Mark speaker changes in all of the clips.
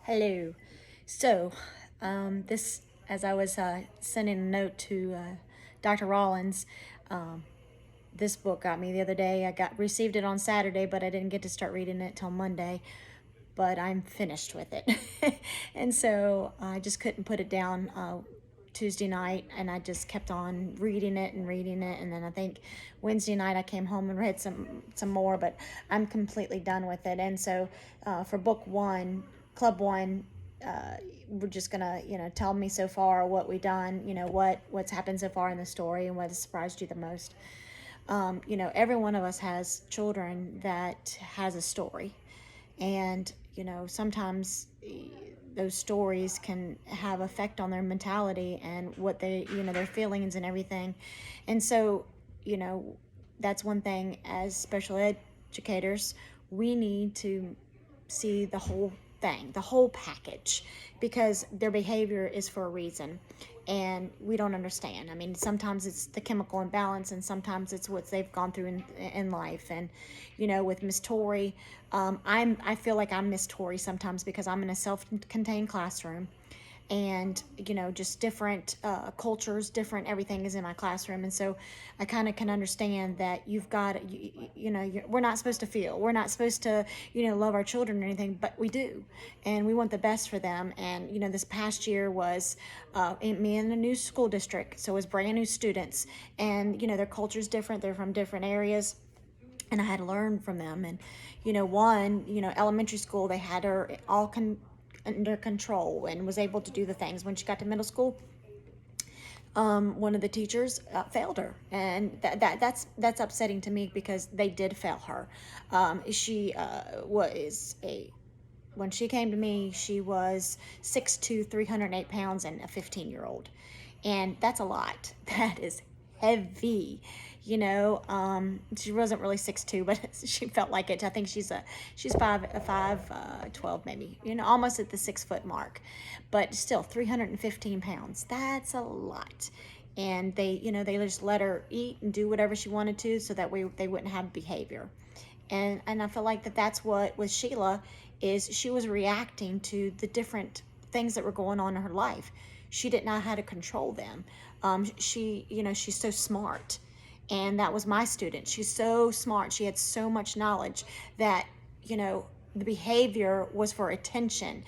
Speaker 1: Hello. So, this, as I was sending a note to Dr. Rollins, um, this book got me the other day. I received it on Saturday, but I didn't get to start reading it till Monday. But I'm finished with it, and so I just couldn't put it down Tuesday night, and I just kept on reading it, and then I think Wednesday night I came home and read some more, but I'm completely done with it. And so for book one, club one, we're just gonna tell me so far what we done, what's happened so far in the story and what has surprised you the most. Every one of us has children that has a story, and sometimes those stories can have effect on their mentality and what their feelings and everything. And so you know that's one thing. As special educators, we need to see the whole thing, the whole package, because their behavior is for a reason, and we don't understand. I mean, sometimes it's the chemical imbalance, and sometimes it's what they've gone through in life. And with Miss Tori, I feel like I'm Miss Tori sometimes because I'm in a self-contained classroom, and just different cultures, different everything is in my classroom. And so I kind of can understand that you've got we're not supposed to feel, we're not supposed to love our children or anything, but we do, and we want the best for them. And this past year was me in a new school district, so it was brand new students, and their culture is different, they're from different areas, and I had to learn from them. And elementary school, they had her under control and was able to do the things. When she got to middle school, one of the teachers failed her, and that's upsetting to me because they did fail her. She was a When she came to me, she was 6'2", 308 pounds, and a 15-year-old, and that's a lot. That is heavy. She wasn't really 6'2", but she felt like it. I think she's 5'12", maybe, almost at the 6 foot mark, but still 315 pounds. That's a lot. And they just let her eat and do whatever she wanted to, so that they wouldn't have behavior. And I feel like that's what with Sheila is. She was reacting to the different things that were going on in her life. She didn't know how to control them. She's so smart, and that was my student. She's so smart. She had so much knowledge that the behavior was for attention.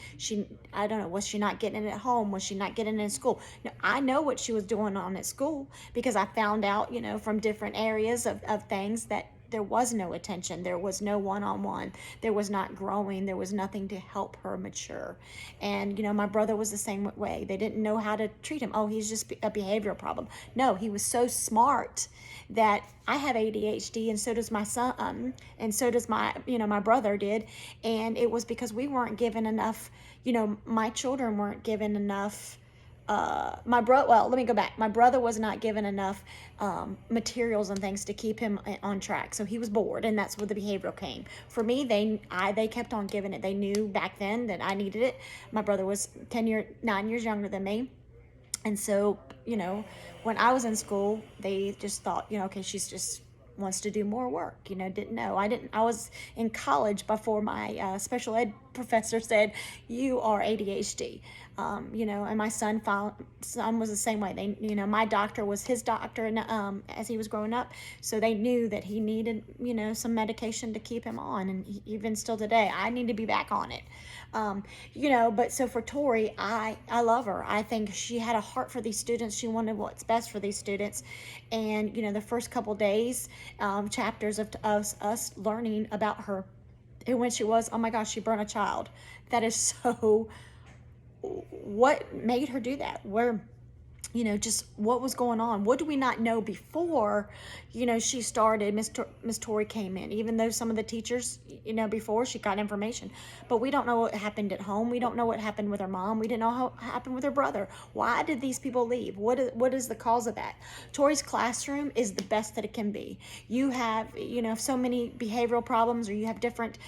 Speaker 1: I don't know, was she not getting it at home? Was she not getting it in school? No, I know what she was doing on at school, because I found out from different areas of things that there was no attention, there was no one-on-one, there was not growing, there was nothing to help her mature. And my brother was the same way. They didn't know how to treat him. Oh, he's just a behavioral problem. No, he was so smart that I have ADHD, and so does my son, and so does my brother did. And it was because we weren't given enough, my children weren't given enough. Well, let me go back. My brother was not given enough materials and things to keep him on track, so he was bored, and that's where the behavioral came. For me, they kept on giving it. They knew back then that I needed it. My brother was 9 years younger than me, and so when I was in school, they just thought, okay, she's just wants to do more work. Didn't know. I was in college before my special ed professor said, you are ADHD. And my son was the same way. My doctor was his doctor, and as he was growing up, so they knew that he needed some medication to keep him on. And even still today, I need to be back on it. But so for Tori, I love her. I think she had a heart for these students. She wanted what's best for these students. And the first couple days, chapters of us learning about her, and when she was, oh my gosh, she burned a child. That is so, what made her do that? Where just what was going on? What do we not know before she started? Miss Tori came in, even though some of the teachers before she got information, but we don't know what happened at home. We don't know what happened with her mom. We didn't know how happened with her brother. Why did these people leave? What is the cause of that? Tori's classroom is the best that it can be. You have so many behavioral problems, or you have different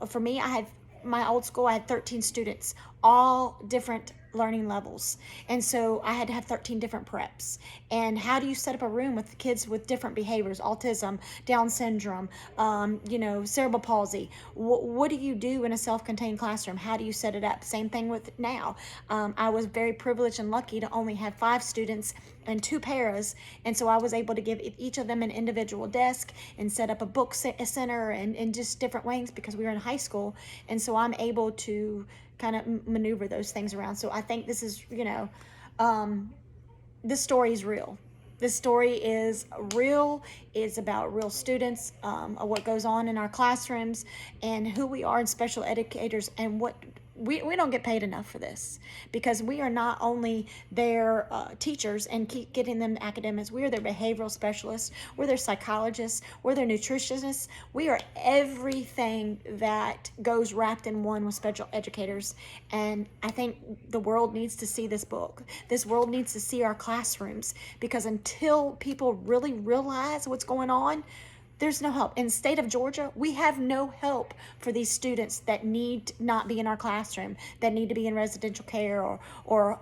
Speaker 1: for me, I had my old school, I had 13 students, all different learning levels. And so I had to have 13 different preps. And how do you set up a room with kids with different behaviors, autism, Down syndrome, cerebral palsy? What do you do in a self-contained classroom? How do you set it up? Same thing with now. I was very privileged and lucky to only have 5 students and 2 paras, and so I was able to give each of them an individual desk and set up a book center and just different wings because we were in high school. And so I'm able to kind of maneuver those things around. So I think this is, this story is real. This story is real. It's about real students, of what goes on in our classrooms and who we are as special educators, and what we don't get paid enough for this, because we are not only their teachers and keep getting them academics. We are their behavioral specialists. We're their psychologists. We're their nutritionists. We are everything that goes wrapped in one with special educators. And I think the world needs to see this book. This world needs to see our classrooms, because until people really realize what's going on, there's no help. In the state of Georgia, we have no help for these students that need to not be in our classroom, that need to be in residential care or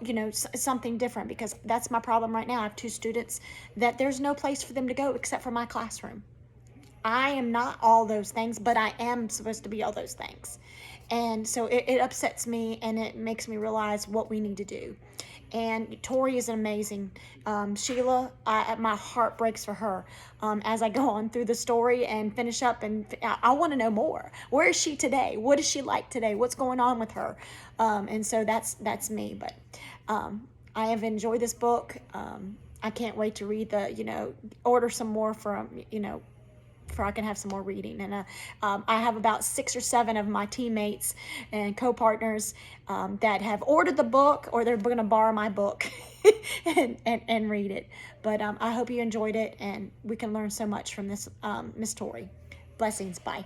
Speaker 1: something different, because that's my problem right now. I have 2 students that there's no place for them to go except for my classroom. I am not all those things, but I am supposed to be all those things. And so it upsets me, and it makes me realize what we need to do. And Tori is amazing. Sheila, my heart breaks for her as I go on through the story and finish up. And I want to know more. Where is she today? What is she like today? What's going on with her? And so that's me. But I have enjoyed this book. I can't wait to read order some more from, for I can have some more reading. And I have about 6 or 7 of my teammates and co-partners that have ordered the book, or they're going to borrow my book and read it. But I hope you enjoyed it, and we can learn so much from this, Miss Tori. Blessings. Bye.